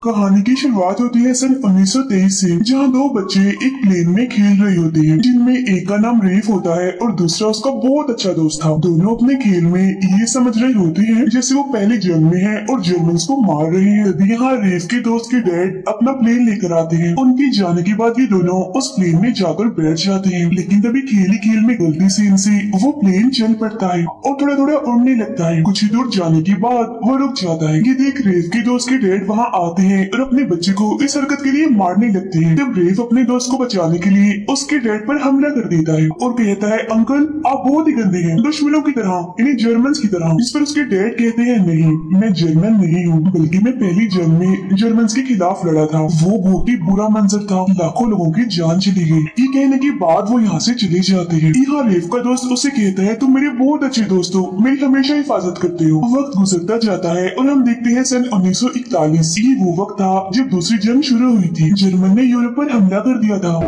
कहानी की शुरुआत होती है सन 1923 से, जहां दो बच्चे एक प्लेन में खेल रहे होते हैं, जिनमें एक का नाम रेफ होता है और दूसरा उसका बहुत अच्छा दोस्त था। दोनों अपने खेल में ये समझ रहे होते हैं जैसे वो पहले जंग में हैं और जर्मन्स को मार रहे हैं। तभी यहाँ रेफ के दोस्त के डैड अपना प्लेन लेकर आते हैं। उनके जाने के बाद ये दोनों उस प्लेन में जाकर बैठ जाते हैं, लेकिन तभी खेल ही खेल में गलती से इनसे वो प्लेन चल पड़ता है और थोड़ा थोड़ा उड़ने लगता है। कुछ ही दूर जाने के बाद वो रुक जाता है। ये देख रेफ के दोस्त के डैड वहाँ आते हैं और अपने बच्चे को इस हरकत के लिए मारने लगते हैं। जब रेफ अपने दोस्त को बचाने के लिए उसके डैड पर हमला कर देता है और कहता है, अंकल आप बहुत ही गंदे हैं, दुश्मनों की तरह, इन्हें जर्मन्स की तरह। इस पर उसके डैड कहते हैं, नहीं मैं जर्मन नहीं हूँ, बल्कि मैं पहली जंग में जर्मन्स के खिलाफ लड़ा था। वो बहुत ही बुरा मंजर था, लाखों लोगों की जान चली गई। ये कहने के बाद वो यहाँ से चले जाते हैं। यहाँ रेफ का दोस्त उसे कहता है, तुम मेरे बहुत अच्छे दोस्त हो, मेरी हमेशा हिफाजत करते हो। वक्त गुजरता जाता है और हम देखते हैं सन 1941। ये वो वक्त था जब दूसरी जंग शुरू हुई थी। जर्मन ने यूरोप पर हमला कर दिया था,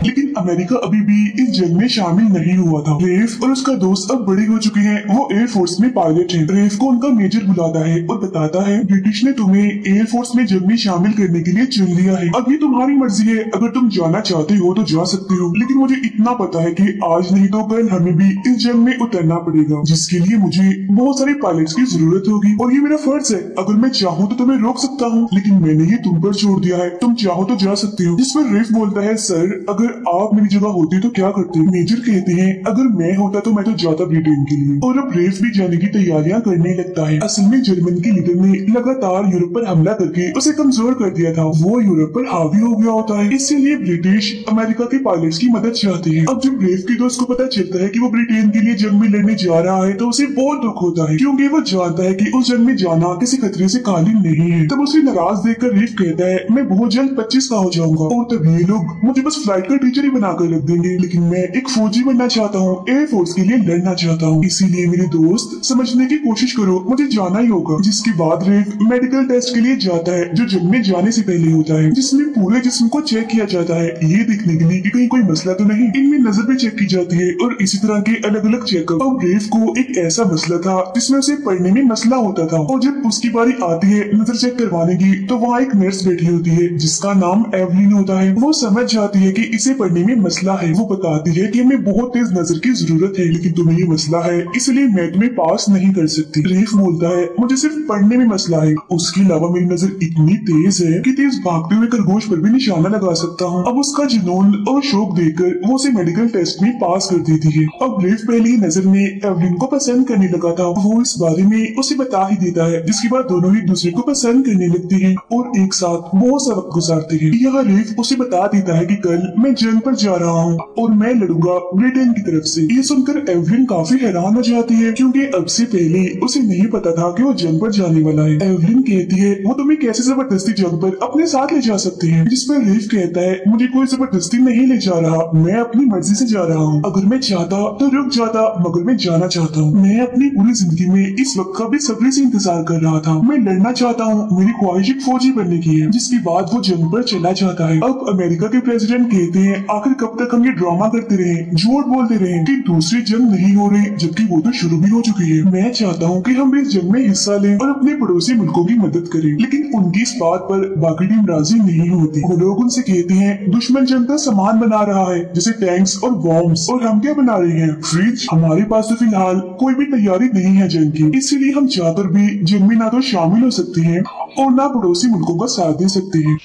लेकिन अमेरिका अभी भी इस जंग में शामिल नहीं हुआ था। रेफ और उसका दोस्त अब बड़े हो चुके हैं, वो एयरफोर्स में पायलट हैं। रेफ को उनका मेजर बुलाता है और बताता है, ब्रिटिश ने तुम्हें एयरफोर्स में जंग में शामिल करने के लिए चुन लिया है। अब ये तुम्हारी मर्जी है, अगर तुम जाना चाहते हो तो जा सकते हो, लेकिन मुझे इतना पता है कि आज नहीं तो कल हमें भी इस जंग में उतरना पड़ेगा, जिसके लिए मुझे बहुत सारे पायलट्स की जरूरत होगी और ये मेरा फर्ज है। अगर मैं चाहूँ तो तुम्हें रोक सकता हूँ, लेकिन मैंने ये तुम पर छोड़ दिया है, तुम चाहो तो जा सकते हो। जिस पर रेफ बोलता है, सर अगर आप मेरी जगह होते तो क्या करते? मेजर कहते हैं, अगर मैं होता तो मैं तो जाता ब्रिटेन के लिए। और अब रेफ भी जाने की तैयारियां करने लगता है। असल में जर्मन के लीडर ने लगातार यूरोप पर हमला करके उसे कमजोर कर दिया था। वो यूरोप पर हावी हो गया होता है, इसीलिए ब्रिटिश अमेरिका के पायलट्स की मदद चाहते हैं। अब जब रेफ के दोस्त को पता चलता है कि वो ब्रिटेन के लिए जंग में लड़ने जा रहा है तो उसे बहुत दुख होता है, क्योंकि वो जानता है कि उस जंग में जाना किसी खतरे से खाली नहीं है। तब उसे नाराज देखकर रेफ कहता है, मैं बहुत जल्द 25 का हो जाऊंगा और तब ये लोग मुझे बस फ्लाइट का टीचर ही बनाकर रख देंगे, लेकिन मैं एक फौजी बनना चाहता हूँ, एयरफोर्स के लिए लड़ना चाहता हूँ। इसीलिए मेरे दोस्त समझने की कोशिश करो, मुझे जाना ही होगा। जिसके बाद रेफ मेडिकल टेस्ट के लिए जाता है, जो जंग में जाने से पहले होता है, जिसमें पूरे जिस्म को चेक किया जाता है, ये देखने के लिए कि कहीं कोई मसला तो नहीं। इनमें नजर भी चेक की जाती है और इसी तरह के अलग अलग चेकअप। अब रेफ को एक ऐसा मसला था जिसमें उसे पढ़ने में मसला होता था, और जब उसकी बारी आती है नजर चेक करवाने की तो वहाँ एक नर्स बैठी होती है जिसका नाम एवलिन होता है। वो समझ जाती है कि इसे पढ़ने में मसला है। वो बताती है कि हमें बहुत तेज नजर की जरूरत है, लेकिन तुम्हें ये मसला है इसलिए मैं तुम्हें पास नहीं कर सकती। रेफ बोलता है, मुझे सिर्फ पढ़ने में मसला है, उसके अलावा मेरी नजर इतनी तेज है कि तेज भागते हुए खरगोश पर भी निशाना लगा सकता हूँ। अब उसका जुनून और शौक देखकर वो उसे मेडिकल टेस्ट में पास कर देती है। अब रेफ पहली ही नजर में एवलिन को पसंद करने लगा था। वो इस बारे में उसे बता ही देता है, जिसके बाद दोनों ही दूसरे को पसंद करने लगते हैं और एक साथ बहुत सा वक्त गुजारते हैं। यहाँ रेफ उसे बता देता है कि कल मैं जंग पर जा रहा हूँ और मैं लड़ूंगा ब्रिटेन की तरफ से। ये सुनकर एवलिन काफी हैरान हो जाती है, क्योंकि अब से पहले उसे नहीं पता था कि वो जंग पर जाने वाला है। एवलिन कहती है, वो तुम्हें कैसे जबरदस्ती जंग पर अपने साथ ले जा सकते हैं? जिस पर रेफ कहता है, मुझे कोई जबरदस्ती नहीं ले जा रहा, मैं अपनी मर्जी से जा रहा हूँ। अगर मैं चाहता तो रुक जाता, मगर मैं जाना चाहता हूँ। मैं अपनी पूरी जिंदगी में इस वक्त का बेसब्री से इंतजार कर रहा था। मैं लड़ना चाहता हूँ, मेरी ख्वाहिश एक फौजी बनने की है। जिसके बाद वो जंग पर चला जाता है। अब अमेरिका के प्रेसिडेंट कहते हैं, आखिर कब तक हम ये ड्रामा करते रहे, झूठ बोलते रहे कि दूसरी जंग नहीं हो रही, जबकि वो तो शुरू भी हो चुकी है। मैं चाहता हूँ कि हम भी इस जंग में हिस्सा लें और अपने पड़ोसी मुल्कों की मदद करें, लेकिन उनकी इस बात पर बाकी टीम राजी नहीं होती। वो लोग उनसे कहते हैं, दुश्मन जंग का सामान बना रहा है, जैसे टैंक्स और बॉम्ब्स, और हम क्या बना रहे हैं, फ्रिज। हमारे पास तो फिलहाल कोई भी तैयारी नहीं है जंग की, इसीलिए हम चाहकर भी जंग में ना तो शामिल हो सकते हैं और ना पड़ोसी मुल्कों का साथ दे सकते हैं।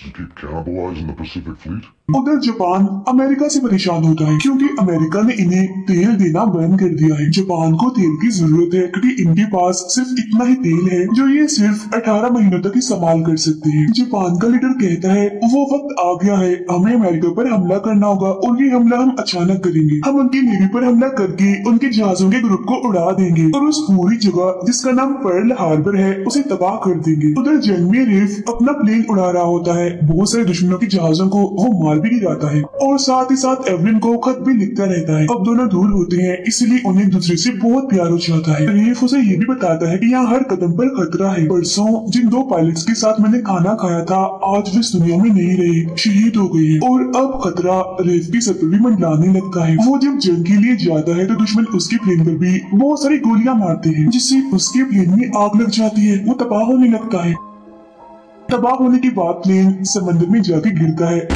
उधर जापान अमेरिका से परेशान होता है, क्योंकि अमेरिका ने इन्हें तेल देना बंद कर दिया है। जापान को तेल की जरूरत है, क्योंकि इनके पास सिर्फ इतना ही तेल है जो ये सिर्फ 18 महीनों तक इस्तेमाल कर सकते हैं। जापान का लीडर कहता है, वो वक्त आ गया है, हमें अमेरिका पर हमला करना होगा, और ये हमला हम अचानक करेंगे। हम उनकी नेवी पर हमला करके उनके जहाजों के ग्रुप को उड़ा देंगे और उस पूरी जगह जिसका नाम पर्ल हार्बर है उसे तबाह कर देंगे। उधर जंग में रेफ अपना प्लेन उड़ा रहा होता है, बहुत सारे दुश्मनों के जहाजों को वो मार भी गिराता है और साथ ही साथ एवलिन को खत भी लिखता रहता है। अब दोनों दूर होते हैं, इसलिए उन्हें एक दूसरे से बहुत प्यार हो जाता है। रेफ उसे ये भी बताता है कि यहाँ हर कदम पर खतरा है। परसों जिन दो पायलट्स के साथ मैंने खाना खाया था, आज वे इस दुनिया में नहीं रहे, शहीद हो गए हैं। और अब खतरा रेफ की सर पर भी मंडराने लगता है। वो जब जंग के लिए जाता है तो दुश्मन उसके प्लेन पर भी बहुत सारी गोलियां मारते हैं, जिससे उसके प्लेन में आग लग जाती है, वो तबाह होने लगता है। तबाह होने के बाद प्लेन समंदर में जाके गिरता है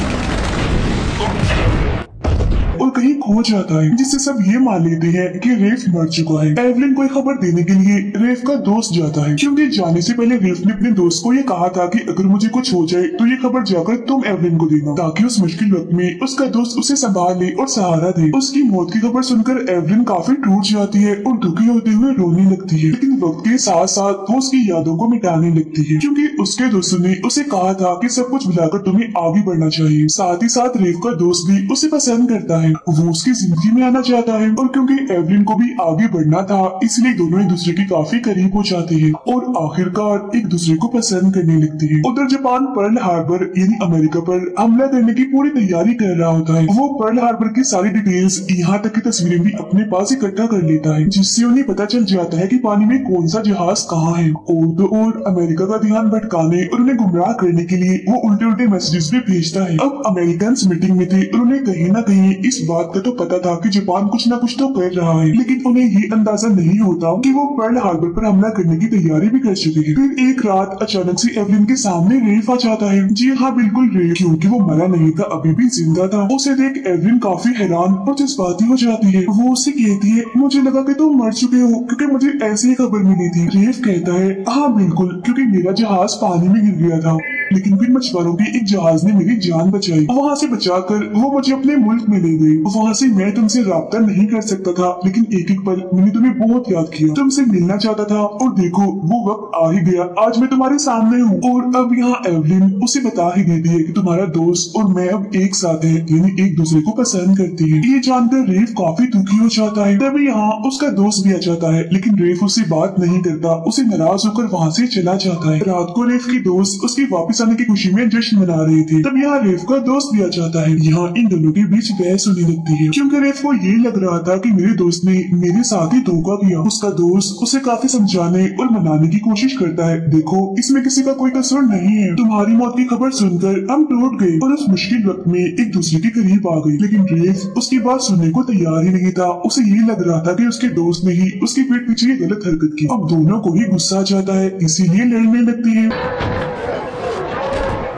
और कहीं खो जाता है, जिससे सब ये मान लेते हैं कि रेफ मर चुका है। एवलिन को खबर देने के लिए रेफ का दोस्त जाता है, क्योंकि जाने से पहले रेफ ने अपने दोस्त को ये कहा था कि अगर मुझे कुछ हो जाए तो ये खबर जाकर तुम एवलिन को देना, ताकि उस मुश्किल वक्त में उसका दोस्त उसे संभाल ले और सहारा दे। उसकी मौत की खबर सुनकर एवलिन काफी टूट जाती है और दुखी होते हुए रोने लगती है, लेकिन वक्त के साथ साथ वो उसकी यादों को मिटाने लगती है, क्योंकि उसके दोस्तों ने उसे कहा था कि सब कुछ भुलाकर तुम्हें आगे बढ़ना चाहिए। साथ ही साथ रेफ का दोस्त भी उसे पसंद करता है, वो उसकी जिंदगी में आना चाहता है, और क्योंकि एवलिन को भी आगे बढ़ना था इसलिए दोनों एक दूसरे के काफी करीब हो जाते हैं और आखिरकार एक दूसरे को पसंद करने लगते हैं। उधर जापान पर्ल हार्बर यानी अमेरिका पर हमला करने की पूरी तैयारी कर रहा होता है। वो पर्ल हार्बर की सारी डिटेल्स यहाँ तक की तस्वीरें भी अपने पास इकट्ठा कर लेता है, जिससे उन्हें पता चल जाता है कि पानी में कौन सा जहाज कहाँ है। और तो और अमेरिका का ध्यान भटकाने और उन्हें गुमराह करने के लिए वो उल्टे उल्टे मैसेजेस भी भेजता है। अब अमेरिकन मीटिंग में थे और उन्हें कहीं न कहीं इस बात का तो पता था कि जापान कुछ न कुछ तो कर रहा है, लेकिन उन्हें ये अंदाजा नहीं होता कि वो पर्ल हार्बर पर हमला करने की तैयारी भी कर चुके हैं। फिर एक रात अचानक से एवलिन के सामने रेफ आ जाता है। जी हाँ, बिल्कुल रेफ, क्योंकि वो मरा नहीं था, अभी भी जिंदा था। उसे देख एवलिन काफी हैरान और जज्बाती हो जाती है। वो उससे कहती है, मुझे लगा कि तुम मर चुके हो, क्योंकि मुझे ऐसी ही खबर मिली थी। रेफ कहता है, हाँ बिल्कुल, क्योंकि मेरा जहाज पानी में गिर गया था, लेकिन फिर मछुआरों के एक जहाज ने मेरी जान बचाई। वहाँ से बचाकर वो मुझे अपने मुल्क में ले गए। वहाँ से मैं तुमसे राब्ता नहीं कर सकता था, लेकिन एक एक पल मैंने तुम्हें बहुत याद किया, तुमसे मिलना चाहता था, और देखो वो वक्त आ ही गया, आज मैं तुम्हारे सामने हूँ। और अब यहाँ एवलिन उसे बता ही देती है कि तुम्हारा दोस्त और मैं अब एक साथ हैं, यानी एक दूसरे को पसंद करती है। ये जानकर रेफ काफी दुखी हो जाता है। तभी यहाँ उसका दोस्त भी आ जाता है, लेकिन रेफ उससे बात नहीं करता, उसे नाराज होकर वहाँ से चला जाता है। रात को रेफ की दोस्त उसकी वापस आने की खुशी में जश्न मना रहे थे। तब यहाँ रेफ का दोस्त भी आ जाता है। यहाँ इन दोनों के बीच बहस होने लगती है, क्योंकि रेफ को ये लग रहा था कि मेरे दोस्त ने मेरे साथ ही धोखा किया। उसका दोस्त उसे काफी समझाने और मनाने की कोशिश करता है, देखो इसमें किसी का कोई कसूर नहीं है, तुम्हारी मौत की खबर सुनकर हम टूट गए और उस मुश्किल वक्त में एक दूसरे के करीब आ गए। लेकिन रेफ उसकी बात सुनने को तैयार ही नहीं था। उसे ये लग रहा था कि उसके दोस्त ने ही उसके पीठ पीछे ये गलत हरकत की। अब दोनों को ही गुस्सा आ जाता है, इसीलिए लड़ने लगती है।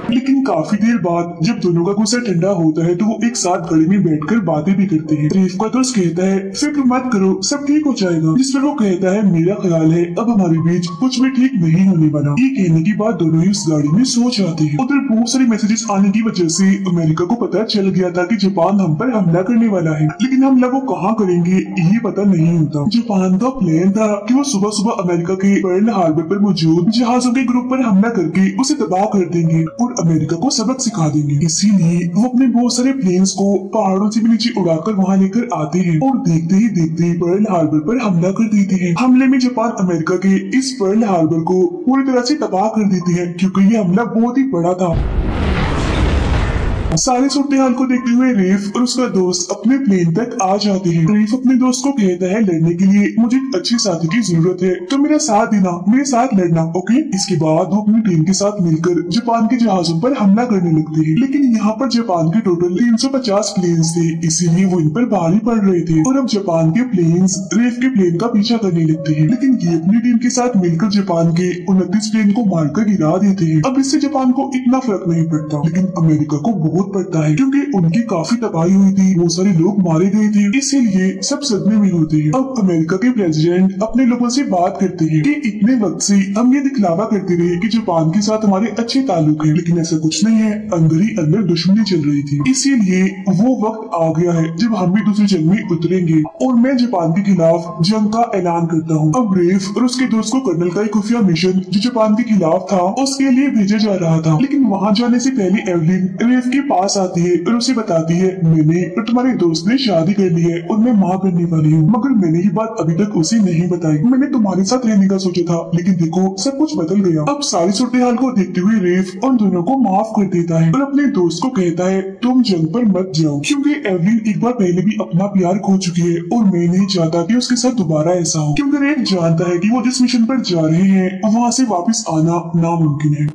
लेकिन काफी देर बाद जब दोनों का गुस्सा ठंडा होता है तो वो एक साथ गली में बैठकर बातें भी करते हैं। रेफ का दोस्त कहता है, फिक्र मत करो, सब ठीक हो जाएगा। जिस पर वो कहता है, मेरा ख्याल है अब हमारे बीच कुछ भी ठीक नहीं होने वाला। ये कहने के बाद दोनों ही उस गाड़ी में सो जाते हैं। उधर बहुत सारे मैसेजेस आने की वजह से अमेरिका को पता चल गया था कि जापान हम पर हमला करने वाला है, लेकिन हमला वो कहाँ करेंगे ये पता नहीं होता। जापान का प्लान था कि वो सुबह सुबह अमेरिका के पर्ल हार्बर पर मौजूद जहाजों के ग्रुप पर हमला करके उसे तबाह कर देंगे और अमेरिका को सबक सिखा देंगे। इसीलिए वो अपने बहुत सारे प्लेन्स को पहाड़ों से भी नीचे उड़ाकर वहाँ लेकर आते हैं और देखते ही देखते पर्ल हार्बर पर हमला कर देते हैं। हमले में जापान अमेरिका के इस पर्ल हार्बर को पूरी तरह से तबाह कर देते हैं, क्योंकि ये हमला बहुत ही बड़ा था। सारे सूरत हाल को देखते हुए रेफ और उसका दोस्त अपने प्लेन तक आ जाते हैं। रेफ अपने दोस्त को कहता है, लड़ने के लिए मुझे एक अच्छे साथी की जरूरत है, तो मेरा साथ देना, मेरे साथ लड़ना, ओके। इसके बाद वो अपनी टीम के साथ मिलकर जापान के जहाजों पर हमला करने लगते हैं। लेकिन यहाँ पर जापान के टोटल 350 प्लेन्स थे, इसीलिए वो इन पर भारी पड़ रहे थे और अब जापान के प्लेन्स रेफ के प्लेन का पीछा करने लगते हैं। लेकिन ये अपनी टीम के साथ मिलकर जापान के 29 प्लेन को मारकर गिरा देते हैं। अब इससे जापान को इतना फर्क नहीं पड़ता, लेकिन अमेरिका को बहुत पड़ता है, क्योंकि उनकी काफी तबाही हुई थी, बहुत सारे लोग मारे गए थे, इसीलिए सब सदमे में होते हैं। अब अमेरिका के प्रेसिडेंट अपने लोगों से बात करते हैं कि इतने वक्त से हम ये दिखलावा करते रहे कि जापान के साथ हमारे अच्छे ताल्लुक हैं, लेकिन ऐसा कुछ नहीं है, अंदर ही अंदर दुश्मनी चल रही थी। इसीलिए वो वक्त आ गया है जब हम भी दूसरी जंग में उतरेंगे और मैं जापान के खिलाफ जंग का ऐलान करता हूँ। अब रेफ और उसके दोस्त को कर्नल का एक खुफिया मिशन जो जापान के खिलाफ था उसके लिए भेजा जा रहा था, लेकिन वहाँ जाने से पहले एवलिन रेफ के पास आती है और उसे बताती है, मैंने और तुम्हारे दोस्त ने शादी कर ली है और मैं माँ बनने वाली हूँ, मगर मैंने ये बात अभी तक उसे नहीं बताई। मैंने तुम्हारे साथ रहने का सोचा था, लेकिन देखो सब कुछ बदल गया। अब सारी सूरत हाल को देखते हुए रेफ उन दोनों को माफ कर देता है और अपने दोस्त को कहता है, तुम जंग पर मत जाओ, क्योंकि एवलिन एक बार पहले भी अपना प्यार खो चुकी है और मैं नहीं चाहता कि उसके साथ दोबारा ऐसा हो, क्योंकि रेफ जानता है कि वो जिस मिशन पर जा रहे हैं वहाँ से वापस आना नामुमकिन है।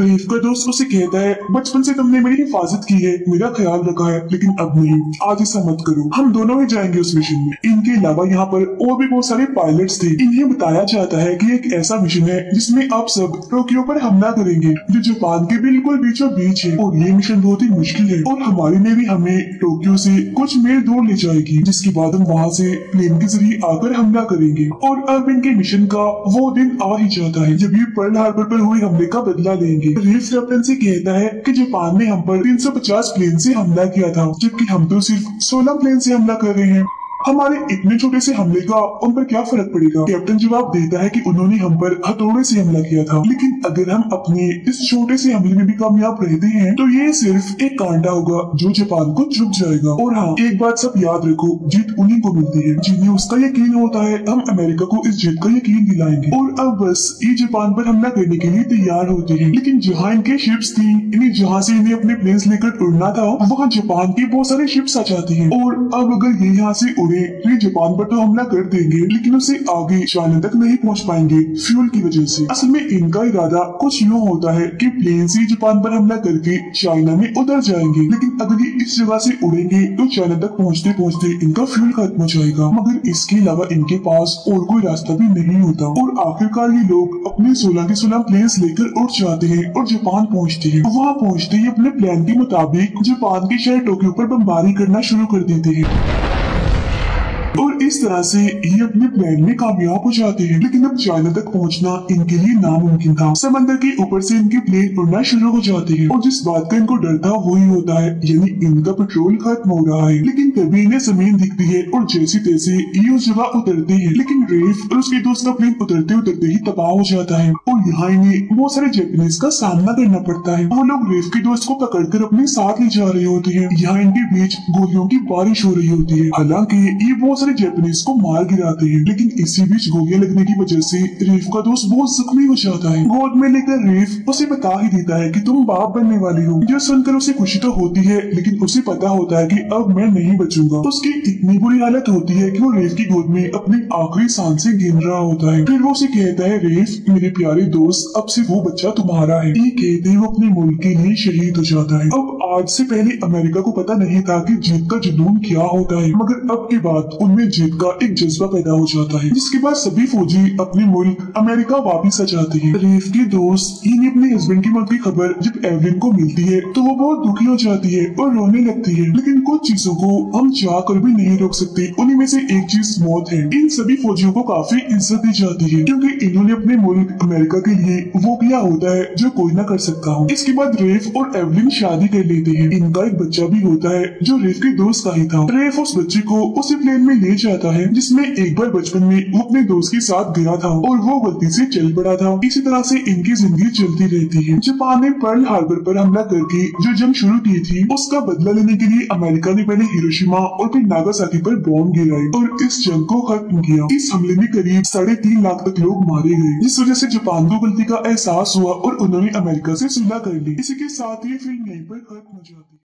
रेफ का दोस्त उसे कहता है, बचपन से तुमने मेरी हिफाजत की है, मेरा ख्याल रखा है, लेकिन अब नहीं, आज ऐसा मत करो, हम दोनों ही जाएंगे उस मिशन में। इनके अलावा यहाँ पर और भी बहुत सारे पायलट्स थे। इन्हें बताया जाता है कि एक ऐसा मिशन है जिसमें आप सब टोक्यो पर हमला करेंगे, जो जापान के बिल्कुल बीचों बीच है, और ये मिशन बहुत ही मुश्किल है, और हमारी नेवी हमें टोक्यो से कुछ मील दूर ले जाएगी, जिसके बाद हम वहाँ से प्लेन के जरिए आकर हमला करेंगे। और अब इनके मिशन का वो दिन आ ही जाता है जब ये पर्ल हार्बर पर हुए हमले का बदला लेंगे। रेफ कैप्टन से कहता है कि जापान ने हम पर 350 प्लेन से हमला किया था, जबकि हम तो सिर्फ 16 प्लेन से हमला कर रहे हैं। हमारे इतने छोटे से हमले का उन पर क्या फर्क पड़ेगा? कैप्टन जवाब देता है कि उन्होंने हम पर हथौड़े से हमला किया था, लेकिन अगर हम अपने इस छोटे से हमले में भी कामयाब रहते हैं तो ये सिर्फ एक कांटा होगा जो जापान को चुभ जाएगा। और हाँ, एक बात सब याद रखो, जीत उन्हीं को मिलती है जिन्हें उसका यकीन होता है। हम अमेरिका को इस जीत का यकीन दिलाएंगे। और अब बस ये जापान पर हमला करने के लिए तैयार होते हैं, लेकिन जहाँ इनके शिप्स थी, इन्हें जहाँ से इन्हें अपने प्लेन्स लेकर उड़ना था, वहाँ जापान की बहुत सारे शिप्स आ जाती है। और अब अगर ये यहाँ से ये जापान पर तो हमला कर देंगे, लेकिन उसे आगे चाइना तक नहीं पहुंच पाएंगे फ्यूल की वजह से। असल में इनका इरादा कुछ यूँ होता है कि प्लेन से जापान पर हमला करके चाइना में उतर जाएंगे, लेकिन अगर ये इस जगह से उड़ेंगे तो चाइना तक पहुंचते पहुंचते इनका फ्यूल खत्म हो जाएगा। मगर इसके अलावा इनके पास और कोई रास्ता भी नहीं होता, और आखिरकार ये लोग अपने 16 के 16 प्लेन्स लेकर उड़ जाते हैं और जापान पहुँचते हैं। वहाँ पहुँचते ही अपने प्लान के मुताबिक जापान के शहर टोक्यो पर बमबारी करना शुरू कर देते हैं, और इस तरह से ये अपने प्लान में कामयाब हो जाते हैं। लेकिन अब चाइना तक पहुंचना इनके लिए नामुमकिन था। समंदर के ऊपर से इनके प्लेन उड़ना शुरू हो जाते हैं, और जिस बात का इनको डर था वही होता है, यानी इनका पेट्रोल खत्म हो रहा है। लेकिन तभी इन्हें जमीन दिखती है, और जैसे तैसे ये उस जगह उतरते हैं, लेकिन रेफ और उसके दोस्त का प्लेन उतरते उतरते ही तबाह हो जाता है, और यहाँ इन्हें बहुत सारे जापानीज का सामना करना पड़ता है। वो लोग रेफ के दोस्त को पकड़कर अपने साथ ले जा रहे होते हैं। यहाँ इनके बीच गोलियों की बारिश हो रही होती है। हालांकि ये बहुत सारे जापानीज को मार गिराते हैं, लेकिन इसी बीच गोलियां लगने की वजह से रेफ का दोस्त बहुत जख्मी हो जाता है। गोद में लेकर रेफ उसे बता ही देता है कि तुम बाप बनने वाली हो। यह सुनकर उसे खुशी तो होती है, लेकिन उसे पता होता है कि अब मैं नहीं बचूंगा। उसकी इतनी बुरी हालत होती है कि वो रेफ की गोद में अपनी आखिरी सांसें गिन रहा होता है। फिर वो उसे कहता है, रेफ मेरे प्यारे दोस्त, अब से वो बच्चा तुम्हारा है। ये कहते ही वो अपने मुल्क के लिए शहीद हो जाता है। अब आज से पहले अमेरिका को पता नहीं था कि जीत का जुनून क्या होता है, मगर अब के बाद उनमें जीत का एक जज्बा पैदा हो जाता है, जिसके बाद सभी फौजी अपने मुल्क अमेरिका वापिस आ जाते हैं। रेफ की दोस्त इन्हें अपने हस्बैंड की मौत की खबर जब एवलिन को मिलती है तो वो बहुत दुखी हो जाती है और रोने लगती है, लेकिन कुछ चीजों को हम चाह कर भी नहीं रोक सकते। उन्हीं में से एक चीज मौत है। इन सभी फौजियों को काफी इज्जत दी जाती है, क्योंकि इन्होंने अपने मुल्क अमेरिका के लिए वो किया होता है जो कोई ना कर सकता हो। इसके बाद रेफ और एवलिन शादी कर लेते हैं। इनका एक बच्चा भी होता है जो रेफ के दोस्त का ही था। रेफ उस बच्चे को उसी प्लेन में ले जाता है जिसमें एक बार बचपन में वो अपने दोस्त के साथ गिरा था और वो गलती से चल पड़ा था। इसी तरह से इनकी जिंदगी चलती रहती है। जापान ने पर्ल हार्बर पर हमला करके जो जंग शुरू की थी उसका बदला लेने के लिए अमेरिका ने पहले हिरोशिमा और फिर नागासाकी पर बॉम्ब गिराए और इस जंग को खत्म किया। इस हमले में करीब 3.5 लाख तक लोग मारे गए, जिस वजह से जापान को गलती का एहसास हुआ और उन्होंने अमेरिका से सुलह कर ली। इसी के साथ ये फिल्म यहीं पर खत्म हो जाती है।